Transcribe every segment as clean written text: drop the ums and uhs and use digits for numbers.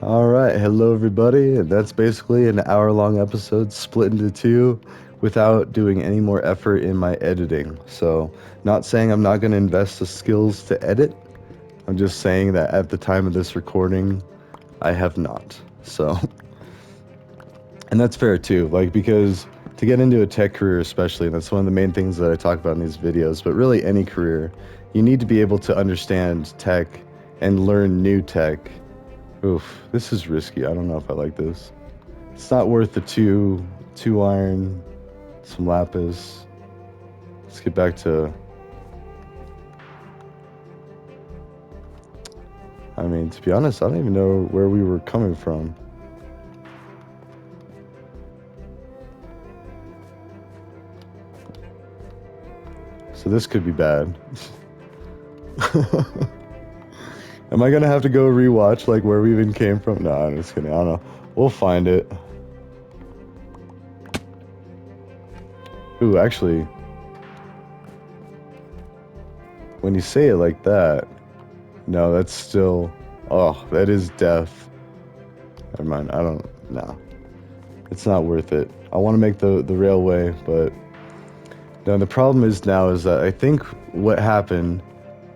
All right, hello everybody. That's basically an hour-long episode split into two without doing any more effort in my editing. So, not saying I'm not going to invest the skills to edit. I'm just saying that at the time of this recording, I have not. So, and that's fair too, like because to get into a tech career especially, and that's one of the main things that I talk about in these videos, but really any career, you need to be able to understand tech and learn new tech. Oof, this is risky. I don't know if I like this. It's not worth the two iron, some lapis. Let's get back to. I mean, to be honest, I don't even know where we were coming from. So this could be bad. Am I gonna have to go rewatch like where we even came from? No, I'm just kidding. I don't know. We'll find it. Ooh, actually, when you say it like that, no, that's still. Oh, that is death. Never mind. I don't. No, it's not worth it. I want to make the railway, but now the problem is now is that I think what happened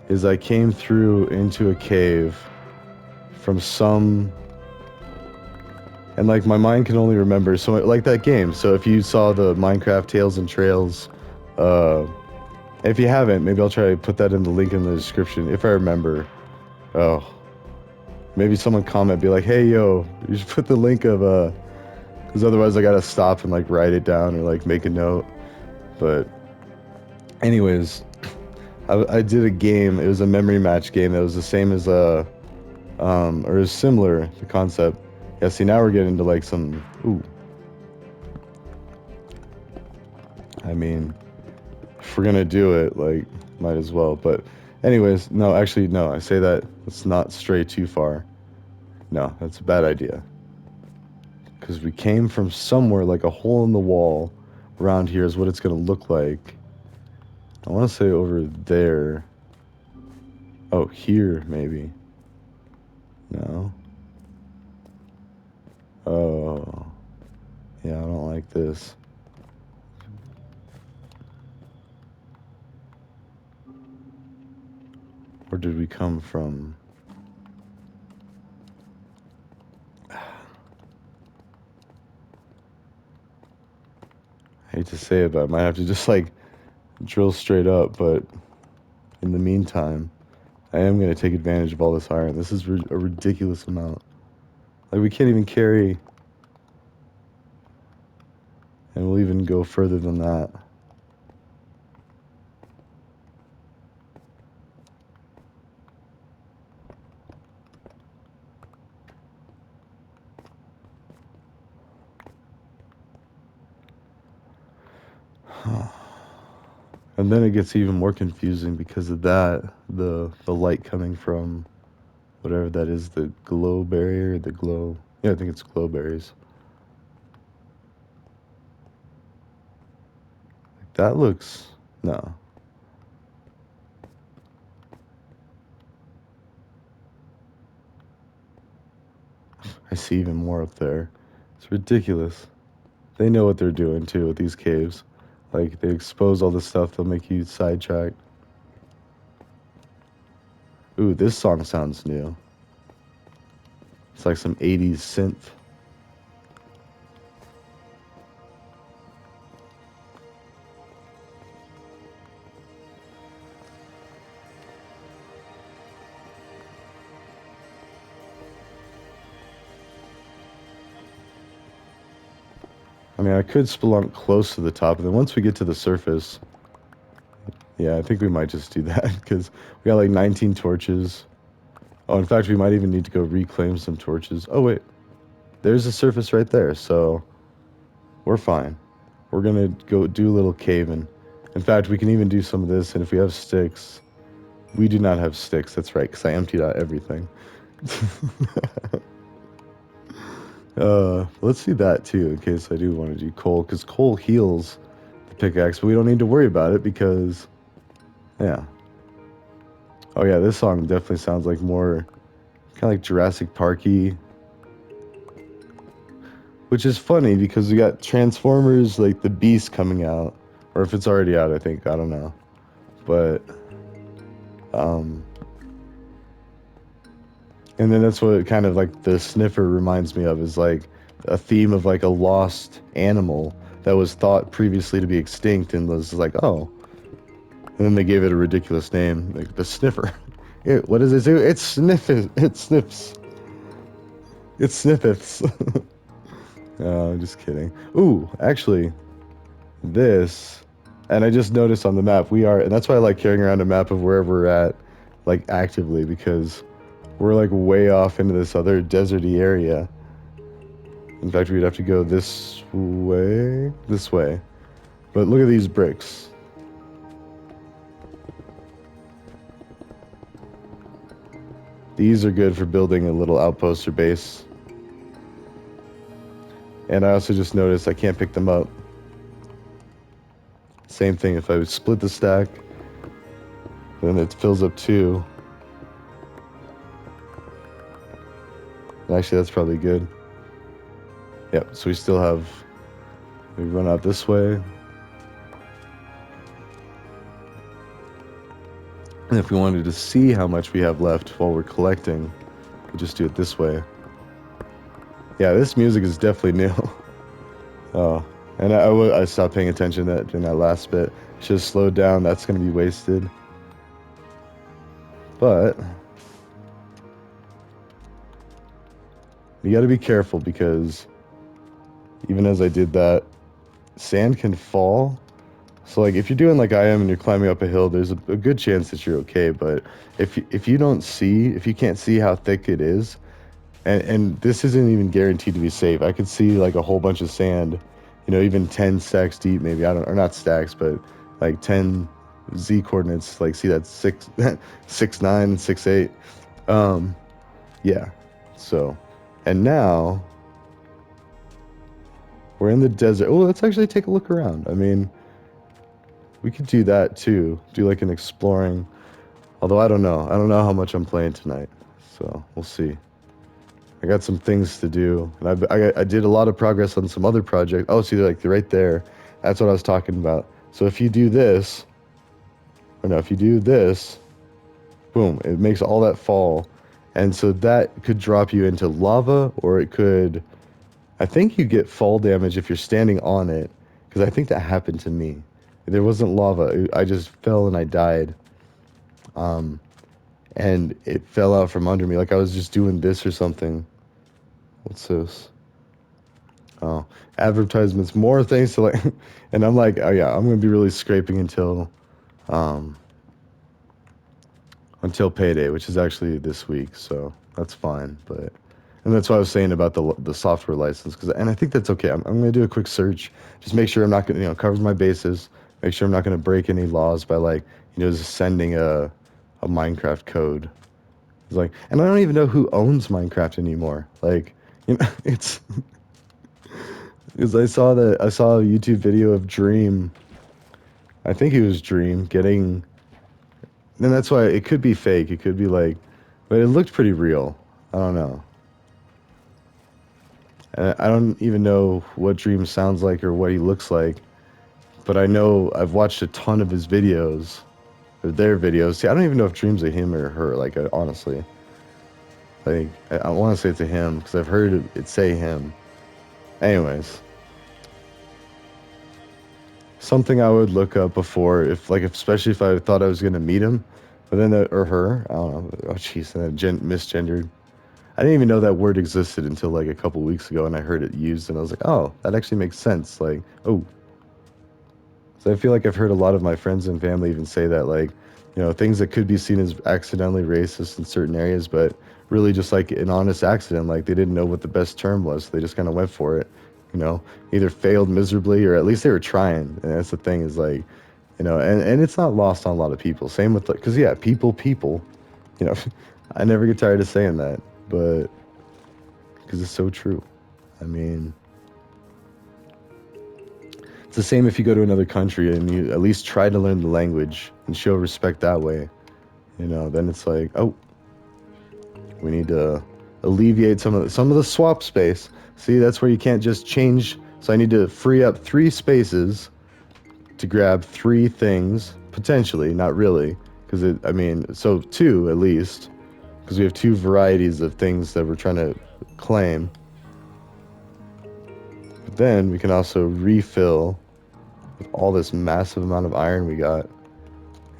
is I came through into a cave from some, and like my mind can only remember so like that game. So if you saw the Minecraft Tales and Trails, uh if you haven't, maybe I'll try to put that in the link in the description if I remember. Oh, maybe someone comment, be like, hey yo, you should put the link of because otherwise I gotta stop and like write it down or like make a note. But anyways, I did a game. It was a memory match game that was the same as or is similar the concept. Yeah, see now we're getting into like some ooh. I mean, if we're gonna do it, like might as well. But anyways, no, actually no, I say that let's not stray too far. No, that's a bad idea. Because we came from somewhere like a hole in the wall around here is what it's gonna look like. I wanna say over there. Oh, here maybe. No. Oh. Yeah, I don't like this. Where did we come from? I hate to say it, but I might have to just like drill straight up. But in the meantime, I am going to take advantage of all this iron. This is a ridiculous amount. Like, we can't even carry, and we'll even go further than that. And then it gets even more confusing because of that, the light coming from whatever that is, the glow barrier, the glow. Yeah, I think it's glow berries. Like, that looks no. I see even more up there. It's ridiculous. They know what they're doing too with these caves. Like they expose all this stuff, they'll make you sidetrack. Ooh, this song sounds new. It's like some 80s synth. I mean, I could spelunk close to the top, and then once we get to the surface, yeah, I think we might just do that because we got like 19 torches. Oh, in fact, we might even need to go reclaim some torches. Oh, wait, there's a surface right there, so we're fine. We're gonna go do a little caving. In fact, we can even do some of this, and if we have sticks, we do not have sticks. That's right, because I emptied out everything. Let's see that too, in case I do want to do coal, because coal heals the pickaxe, but we don't need to worry about it because, yeah. Oh yeah, this song definitely sounds like more kind of like Jurassic Parky. Which is funny because we got Transformers like the Beast coming out, or if it's already out, I think, I don't know. But um and then that's what kind of like the sniffer reminds me of, is like a theme of like a lost animal that was thought previously to be extinct and was like, oh. And then they gave it a ridiculous name, like the sniffer. What does it do? It sniffs. It sniffs. It sniffs. Oh, just kidding. Ooh, actually, this, and I just noticed on the map, and that's why I like carrying around a map of wherever we're at, like actively, because we're like way off into this other deserty area. In fact, we'd have to go this way. This way. But look at these bricks. These are good for building a little outpost or base. And I also just noticed I can't pick them up. Same thing, if I would split the stack, then it fills up too. Actually, that's probably good. Yep, so we run out this way. And if we wanted to see how much we have left while we're collecting, we just do it this way. Yeah, this music is definitely new. Oh, and I stopped paying attention to that during that last bit. Should have slowed down. That's going to be wasted. But you got to be careful, because even as I did that, sand can fall. So like if you're doing like I am and you're climbing up a hill, there's a good chance that you're okay. But if you can't see how thick it is, and this isn't even guaranteed to be safe. I could see like a whole bunch of sand, even 10 stacks deep, maybe. I don't, or not stacks, but like 10 Z coordinates. Like see that 6'9", 6'8". Yeah. So, and now we're in the desert. Oh, let's actually take a look around. I mean, we could do that too. Do like an exploring. Although I don't know. I don't know how much I'm playing tonight. So we'll see. I got some things to do, and I did a lot of progress on some other projects. Oh, see, like right there, that's what I was talking about. So if you do this, or no, if you do this, boom, it makes all that fall, and so that could drop you into lava, or it could. I think you get fall damage if you're standing on it, because I think that happened to me. There wasn't lava. I just fell and I died. And it fell out from under me, like I was just doing this or something. What's this? Oh, advertisements, more things to like, and I'm like, oh yeah, I'm gonna be really scraping um, until payday, which is actually this week, so that's fine. But, and that's what I was saying about the software license, and I think that's okay. I'm gonna do a quick search, just make sure I'm not gonna, cover my bases, make sure I'm not gonna break any laws by like, just sending a Minecraft code. It's like, and I don't even know who owns Minecraft anymore. Like, it's. Because I saw a YouTube video of Dream. I think it was Dream getting, and that's why it could be fake. It could be like, but it looked pretty real. I don't know. And I don't even know what Dream sounds like or what he looks like. But I know I've watched a ton of his videos, or their videos. See, I don't even know if Dream's a him or her. Like, honestly, like I want to say it's a him because I've heard it say him. Anyways. Something I would look up before, especially if I thought I was gonna meet him, but then or her, I don't know. Oh, jeez, misgendered. I didn't even know that word existed until like a couple weeks ago, and I heard it used, and I was like, oh, that actually makes sense. Like, oh, so I feel like I've heard a lot of my friends and family even say that, like, things that could be seen as accidentally racist in certain areas, but really just like an honest accident. Like they didn't know what the best term was, so they just kind of went for it. Either failed miserably or at least they were trying. And that's the thing is like, and it's not lost on a lot of people. Same with, because yeah, people, you know, I never get tired of saying that, but because it's so true. I mean, it's the same if you go to another country and you at least try to learn the language and show respect that way. Then it's like, oh, we need to alleviate some of the swap space. See, that's where you can't just change. So I need to free up 3 spaces to grab 3 things, potentially, not really, because I mean, so 2 at least, because we have 2 varieties of things that we're trying to claim. But then we can also refill with all this massive amount of iron we got.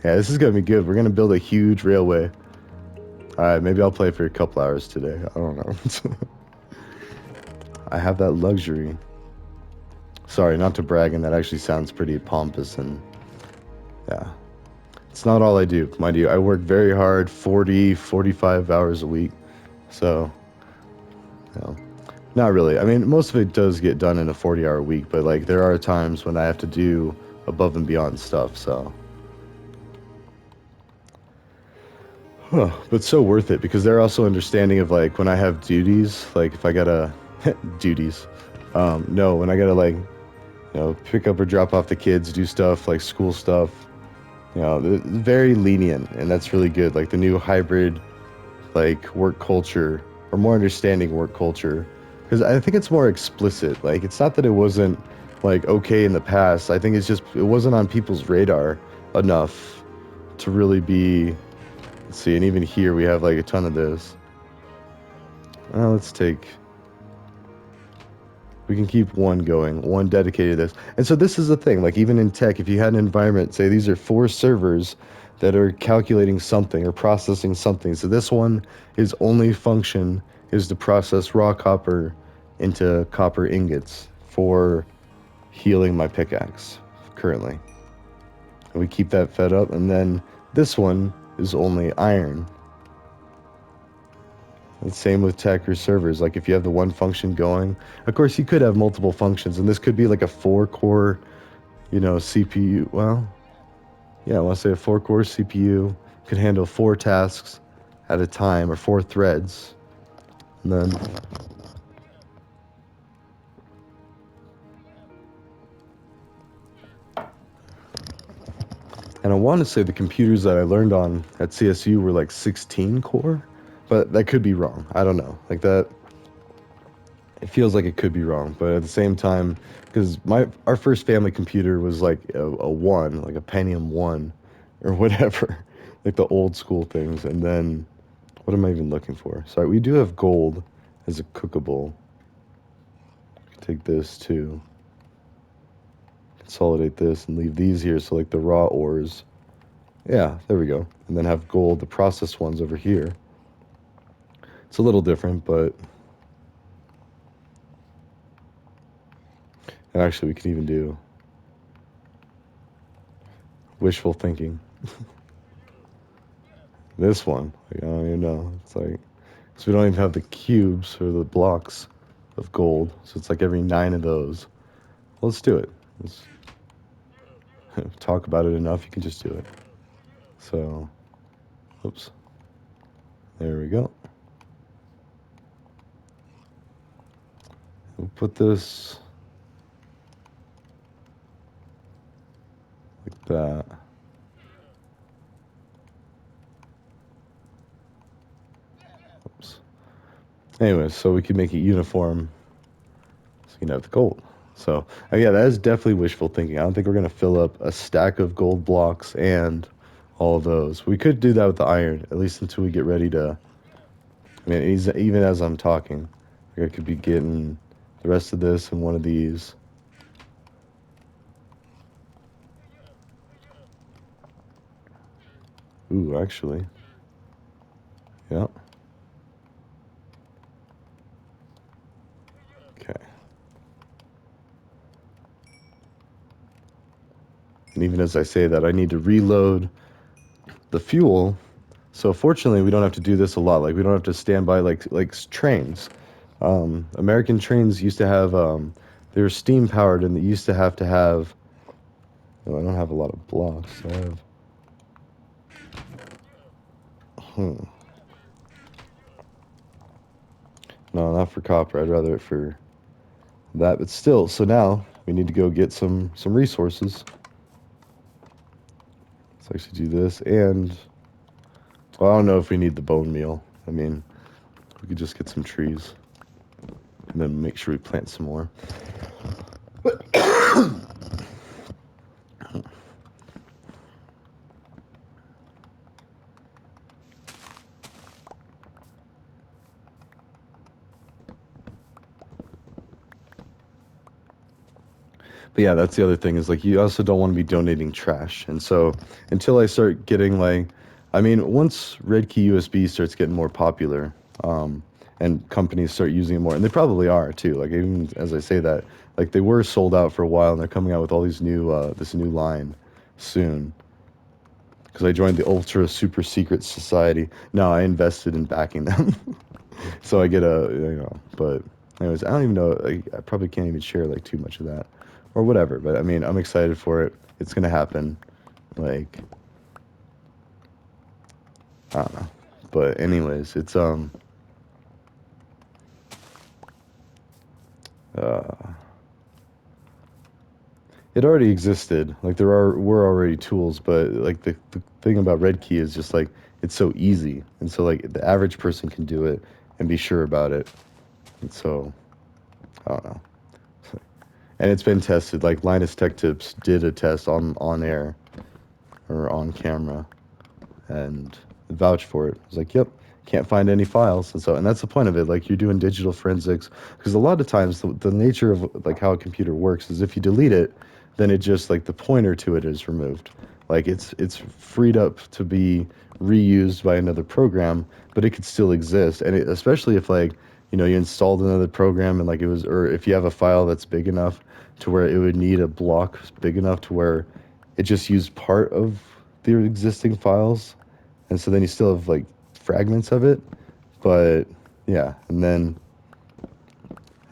Yeah, this is gonna be good. We're gonna build a huge railway. Alright, maybe I'll play for a couple hours today. I don't know. I have that luxury. Sorry, not to brag, and that actually sounds pretty pompous, and yeah. It's not all I do, mind you. I work very hard, 40, 45 hours a week. So, you know, not really. I mean, most of it does get done in a 40-hour week, but like there are times when I have to do above and beyond stuff, so. Huh, but so worth it because they're also understanding of like when I have duties, like if I gotta duties. No, when I gotta like, pick up or drop off the kids, do stuff like school stuff, very lenient, and that's really good. Like the new hybrid, like work culture or more understanding work culture, because I think it's more explicit. Like it's not that it wasn't like okay in the past. I think it's just it wasn't on people's radar enough to really be. Let's see, and even here we have like a ton of this. Let's take. We can keep one going, one dedicated to this. And so this is the thing, like even in tech, if you had an environment, say these are 4 servers that are calculating something or processing something. So this one, his only function is to process raw copper into copper ingots for healing my pickaxe currently. And we keep that fed up. And then this one is only iron. And same with tech or servers. Like if you have the one function going, of course you could have multiple functions, and this could be like a 4-core, CPU. Well, yeah, I want to say a 4-core CPU could handle 4 tasks at a time or 4 threads. And then I want to say the computers that I learned on at CSU were like 16 core, but that could be wrong. I don't know. Like that it feels like it could be wrong, but at the same time, because our first family computer was like a 1, like a Pentium 1 or whatever, like the old school things. And then what am I even looking for? Sorry, we do have gold as a cookable. Take this too, consolidate this and leave these here, so like the raw ores. Yeah, there we go. And then have gold, the processed ones over here. It's a little different, but and actually we can even do wishful thinking. This one, like, I don't even know. It's like, so we don't even have the cubes or the blocks of gold. So it's like every 9 of those. Well, let's do it. Let's talk about it enough. You can just do it. So, oops. There we go. We'll put this like that. Oops. Anyway, so we can make it uniform so you can have the gold. So, yeah, that is definitely wishful thinking. I don't think we're going to fill up a stack of gold blocks and all of those. We could do that with the iron, at least until we get ready to... I mean, even as I'm talking, I could be getting the rest of this and one of these. Ooh, actually. Yeah. Okay. And even as I say that, I need to reload the fuel. So fortunately, we don't have to do this a lot. Like we don't have to stand by like trains. American trains used to have they were steam powered, and they used to have. Oh, I don't have a lot of blocks. I have. No, not for copper. I'd rather it for that. But still, so now we need to go get some resources. Let's actually do this, and well, I don't know if we need the bone meal. I mean, We could just get some trees and then make sure we plant some more. But yeah, that's the other thing is like you also don't want to be donating trash. And so until I start getting like, I mean, once Red Key USB starts getting more popular, and companies start using it more, and they probably are too. Like even as I say that, like they were sold out for a while, and they're coming out with all these new this new line soon. Because I joined the Ultra Super Secret Society. No, I invested in backing them, so I get a But anyways, I don't even know. I probably can't even share like too much of that, or whatever. But I mean, I'm excited for it. It's gonna happen. Like I don't know. But anyways, it's uh it already existed. Like were already tools, but like the thing about Red Key is just like it's so easy, and so like the average person can do it and be sure about it. And so I don't know. And it's been tested. Like Linus Tech Tips did a test on air or on camera, and vouch for it. It's like, yep, can't find any files, and that's the point of it. Like you're doing digital forensics because a lot of times the nature of like how a computer works is if you delete it, then it just like the pointer to it is removed. Like it's freed up to be reused by another program, but it could still exist. And especially if like you installed another program and like it was, or if you have a file that's big enough to where it would need a block big enough to where it just used part of the existing files, and so then you still have like fragments of it. But yeah, and then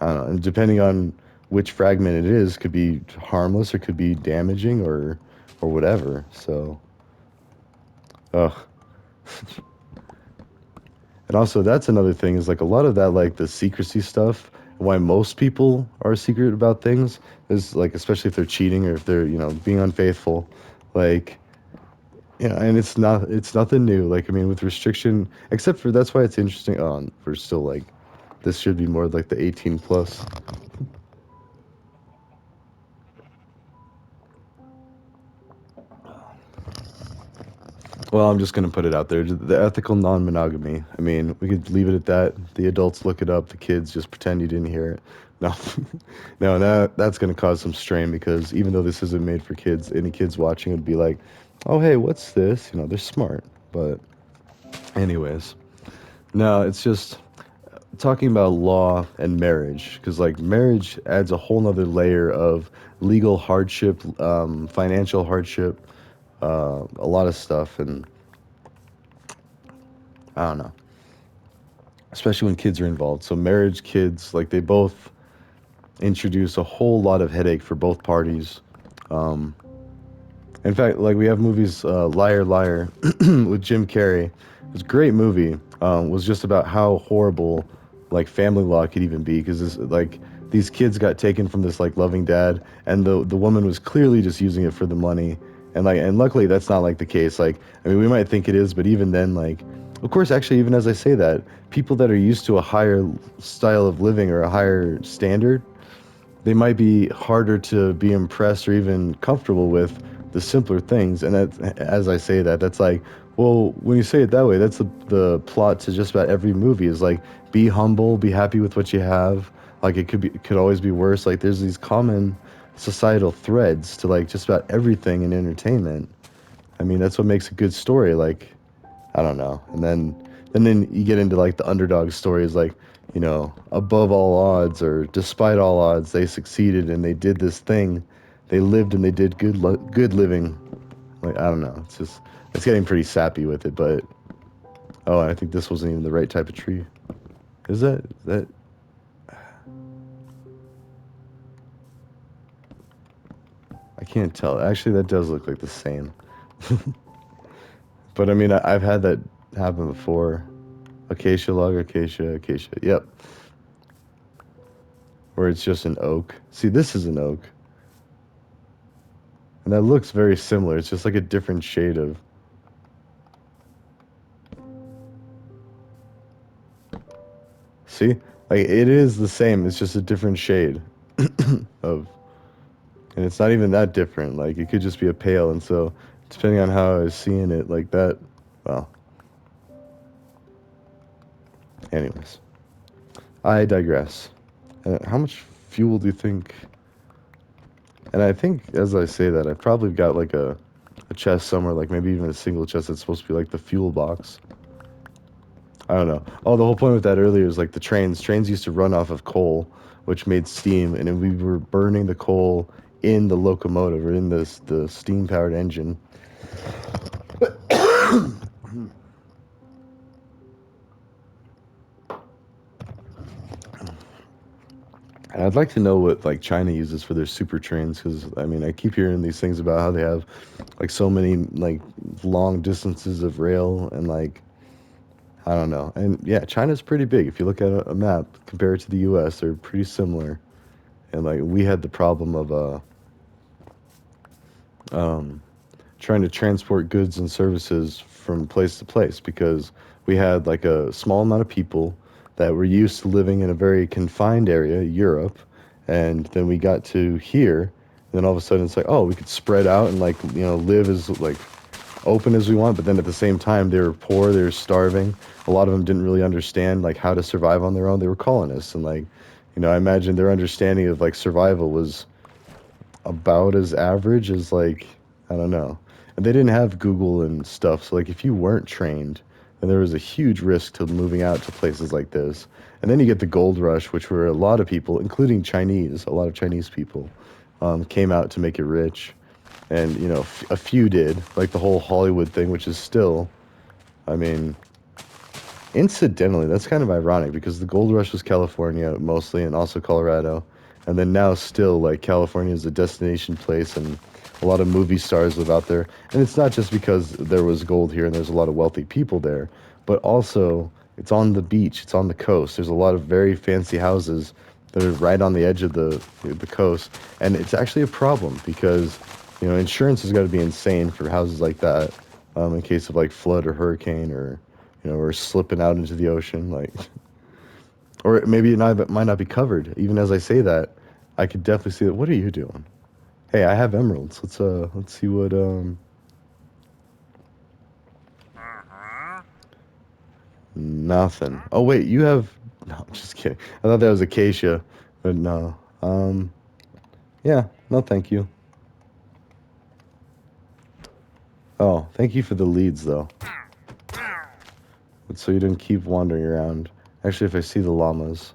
I don't know, and depending on which fragment it is, could be harmless or could be damaging or whatever. So, ugh. And also that's another thing is like a lot of that like the secrecy stuff. Why most people are secret about things is like especially if they're cheating or if they're being unfaithful, like and it's nothing new. Like I mean, with restriction, except for that's why it's interesting. Oh, we're still like this should be more like the 18 plus. Well, I'm just gonna put it out there. The ethical non-monogamy. I mean, we could leave it at that. The adults look it up. The kids just pretend you didn't hear it. No, no, that's gonna cause some strain because even though this isn't made for kids, any kids watching would be like, "Oh, hey, what's this?" They're smart. But anyways, no, it's just talking about law and marriage because like marriage adds a whole nother layer of legal hardship, financial hardship, a lot of stuff, and I don't know, especially when kids are involved. So marriage, kids, like they both introduce a whole lot of headache for both parties. Um, in fact, like we have movies, Liar Liar with Jim Carrey. It was a great movie. Was just about how horrible like family law could even be because like these kids got taken from this like loving dad, and the woman was clearly just using it for the money. And luckily that's not like the case. Like I mean, we might think it is, but even then, like of course, actually, even as I say that, people that are used to a higher style of living or a higher standard, they might be harder to be impressed or even comfortable with the simpler things. And that, as I say that, that's like, well, when you say it that way, that's the plot to just about every movie is like, be humble, be happy with what you have. Like it could always be worse. Like there's these common societal threads to like just about everything in entertainment. I mean, that's what makes a good story. Like, I don't know. And then you get into like the underdog stories, like above all odds or despite all odds, they succeeded and they did this thing. They lived and they did good living. Like I don't know. It's getting pretty sappy with it. But oh, I think this wasn't even the right type of tree. Is that? I can't tell. Actually, that does look like the same. But I mean, I've had that happen before. Acacia log, acacia, acacia. Yep. Where it's just an oak. See, this is an oak. And that looks very similar. It's just like a different shade of. See, like it is the same. It's just a different shade of, and it's not even that different. Like it could just be a pale, and so depending on how I was seeing it, like that. Well, anyways, I digress. How much fuel do you think? And I think as I say that, I've probably got like a chest somewhere, like maybe even a single chest that's supposed to be like the fuel box. I don't know. Oh, the whole point with that earlier is like the trains. Trains used to run off of coal, which made steam, and then we were burning the coal in the locomotive or in this the steam powered engine. And I'd like to know what like China uses for their super trains, because I mean I keep hearing these things about how they have like so many like long distances of rail and like I don't know. And yeah, China's pretty big. If you look at a map compared to the U.S., they're pretty similar. And like we had the problem of um, trying to transport goods and services from place to place because we had like a small amount of people that were used to living in a very confined area, Europe, and then we got to here, and then all of a sudden it's like, oh, we could spread out and like live as like open as we want, but then at the same time they were poor, they were starving. A lot of them didn't really understand like how to survive on their own. They were colonists, and like I imagine their understanding of like survival was about as average as like I don't know. And they didn't have Google and stuff, so like if you weren't trained, then there was a huge risk to moving out to places like this. And then you get the gold rush, which were a lot of people, including Chinese, a lot of Chinese people, came out to make it rich. And a few did, like the whole Hollywood thing, which is still, I mean, incidentally, that's kind of ironic because the gold rush was California mostly and also Colorado. And then now still like California is a destination place and a lot of movie stars live out there. And it's not just because there was gold here and there's a lot of wealthy people there, but also it's on the beach, it's on the coast. There's a lot of very fancy houses that are right on the edge of the coast. And it's actually a problem because, insurance has got to be insane for houses like that, in case of like flood or hurricane or slipping out into the ocean, like, or maybe it might not be covered. Even as I say that, I could definitely see that. What are you doing? Hey, I have emeralds. Let's see what nothing. Oh wait, you have no, I'm just kidding. I thought that was acacia, but no. Yeah, no, thank you. Oh, thank you for the leads though. So you didn't keep wandering around. Actually, if I see the llamas,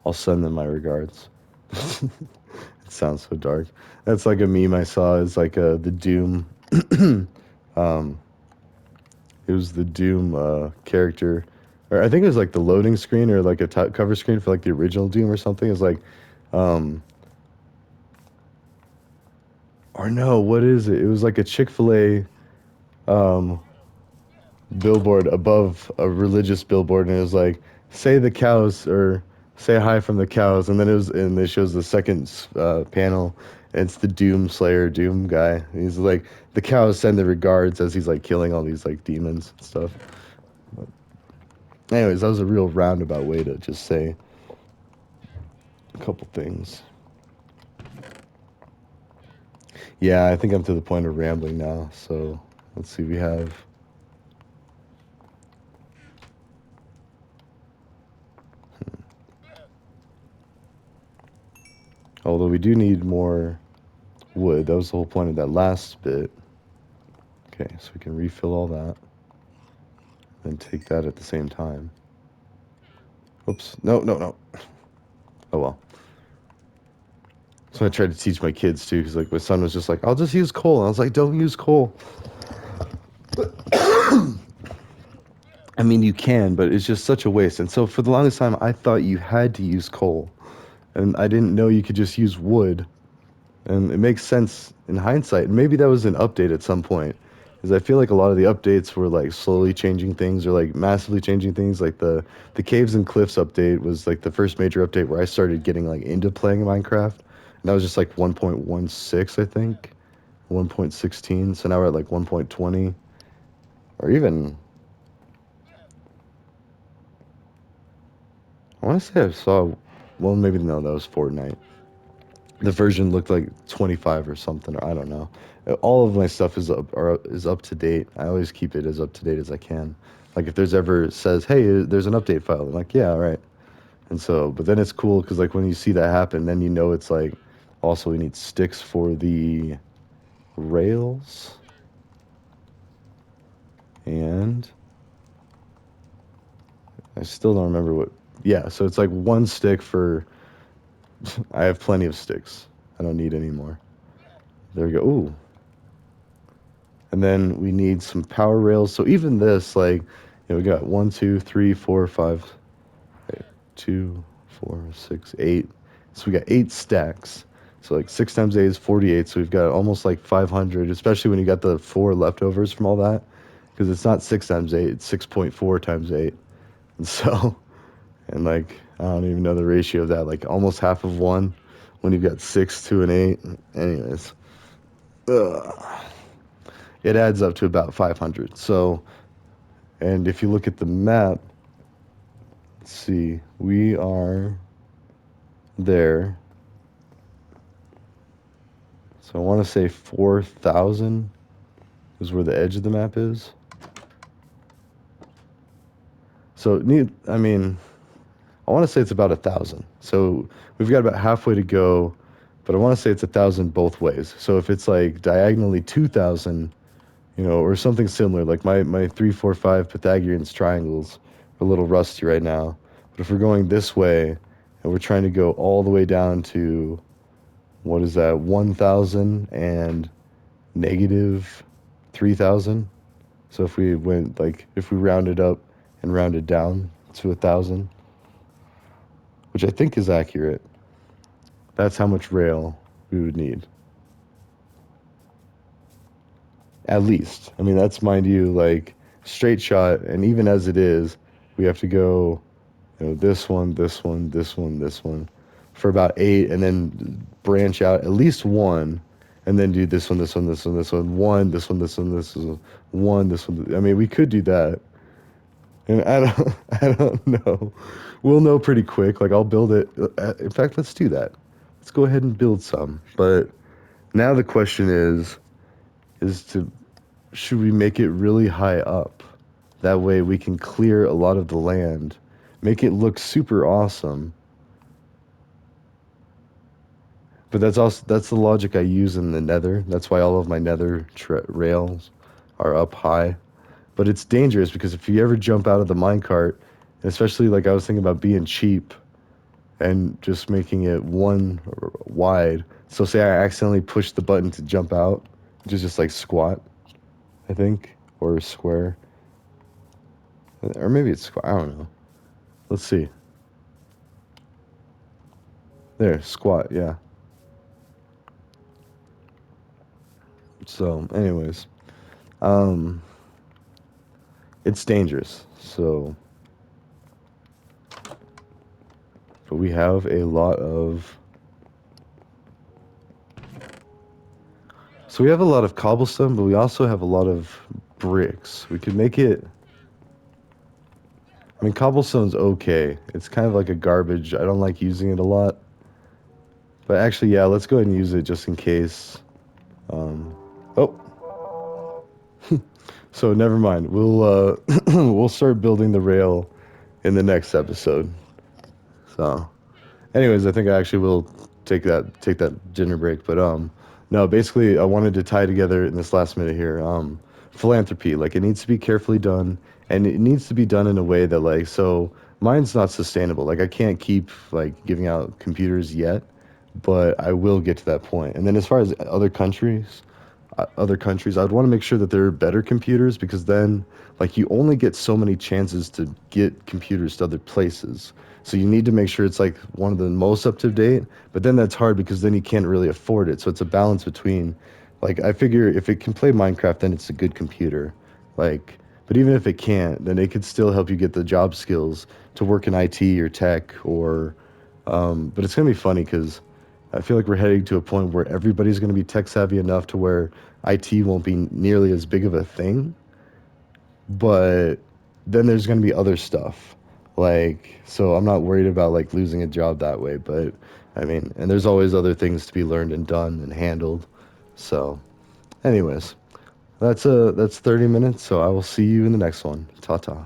I'll send them my regards. It sounds so dark. That's like a meme I saw. It's like the Doom. um, it was the Doom character, or I think it was like the loading screen or like a cover screen for like the original Doom or something. It's like, um, or no, what is it? It was like a Chick-fil-A um, billboard above a religious billboard, and it was like, "Say the cows" or "Say hi from the cows," and then it shows the second panel. And it's the Doom Slayer Doom guy. He's like, the cows send the regards as he's like killing all these like demons and stuff. But anyways, that was a real roundabout way to just say a couple things. Yeah, I think I'm to the point of rambling now. So let's see. We have. Although we do need more wood. That was the whole point of that last bit. Okay, so we can refill all that and take that at the same time. Oops. No, no, no. Oh well. So I tried to teach my kids too, because like my son was just like, "I'll just use coal." And I was like, "Don't use coal." I mean, you can, but it's just such a waste. And so for the longest time, I thought you had to use coal, and I didn't know you could just use wood. And it makes sense in hindsight. And maybe that was an update at some point, because I feel like a lot of the updates were like slowly changing things or like massively changing things. Like the Caves and Cliffs update was like the first major update where I started getting like into playing Minecraft, and that was just like 1.16, I think, 1.16. So now we're at like 1.20, or even I want to say I saw, well, maybe no, that was Fortnite. The version looked like 25 or something, or I don't know. All of my stuff is up to date. I always keep it as up to date as I can. Like if there's ever says, "Hey, there's an update file," I'm like, "Yeah, all right." And so, but then it's cool because like when you see that happen, then you know it's like, also we need sticks for the rails, and I still don't remember what. Yeah, so it's like one stick for. I have plenty of sticks. I don't need any more. There we go. Ooh, and then we need some power rails. So even this, like, we got one, two, three, four, five, two, four, six, eight. So we got 8 stacks. So like 6 times 8 is 48. So we've got almost like 500, especially when you got the four leftovers from all that, because it's not 6 times 8, it's 6.4 times 8. And so, and like I don't even know the ratio of that. Like almost half of one when you've got 6, 2, and 8. Anyways, ugh, it adds up to about 500. So, and if you look at the map, let's see, we are there. So I want to say 4,000 is where the edge of the map is. So I mean, I want to say it's about 1,000. So we've got about halfway to go, but I want to say it's 1,000 both ways. So if it's like diagonally 2,000, or something similar, like my 3, 4, 5 Pythagorean's triangles are a little rusty right now. But if we're going this way and we're trying to go all the way down to, what is that, 1,000 and negative 3,000. So if we went like, if we rounded up and rounded down to 1,000, which I think is accurate, that's how much rail we would need. At least. I mean, that's, mind you, like straight shot. And even as it is, we have to go, this one, this one, this one, this one for about 8, and then branch out at least one, and then do this one, this one, this one, this one, this one, this one, this one, this one. I mean, we could do that. And I don't know. We'll know pretty quick. Like I'll build it. In fact, let's do that. Let's go ahead and build some. But now the question is to should we make it really high up? That way we can clear a lot of the land, make it look super awesome. But that's the logic I use in the Nether. That's why all of my Nether rails are up high. But it's dangerous because if you ever jump out of the minecart, especially like I was thinking about being cheap and just making it one wide. So say I accidentally push the button to jump out, which is just like squat, I think, or square, or maybe it's squat. I don't know. Let's see. There, squat. Yeah. So, anyways, um, it's dangerous. So, but we have a lot of. So we have a lot of cobblestone, but we also have a lot of bricks. We could make it. I mean, cobblestone's okay. It's kind of like a garbage. I don't like using it a lot. But actually, yeah, let's go ahead and use it just in case. Oh, so never mind. We'll we'll start building the rail in the next episode. So, anyways, I think I actually will take that dinner break. But no, basically, I wanted to tie together in this last minute here. Philanthropy, like it needs to be carefully done, and it needs to be done in a way that like so mine's not sustainable. Like I can't keep like giving out computers yet, but I will get to that point. And then as far as other countries, I'd want to make sure that there are better computers because then, like, you only get so many chances to get computers to other places. So you need to make sure it's like one of the most up to date, but then that's hard because then you can't really afford it. So it's a balance between, like, I figure if it can play Minecraft, then it's a good computer. Like, but even if it can't, then it could still help you get the job skills to work in IT or tech or, but it's gonna be funny because I feel like we're heading to a point where everybody's going to be tech savvy enough to where IT won't be nearly as big of a thing. But then there's going to be other stuff Like, so I'm not worried about like losing a job that way, but I mean, and there's always other things to be learned and done and handled. So, anyways, that's 30 minutes, so I will see you in the next one. Ta-ta.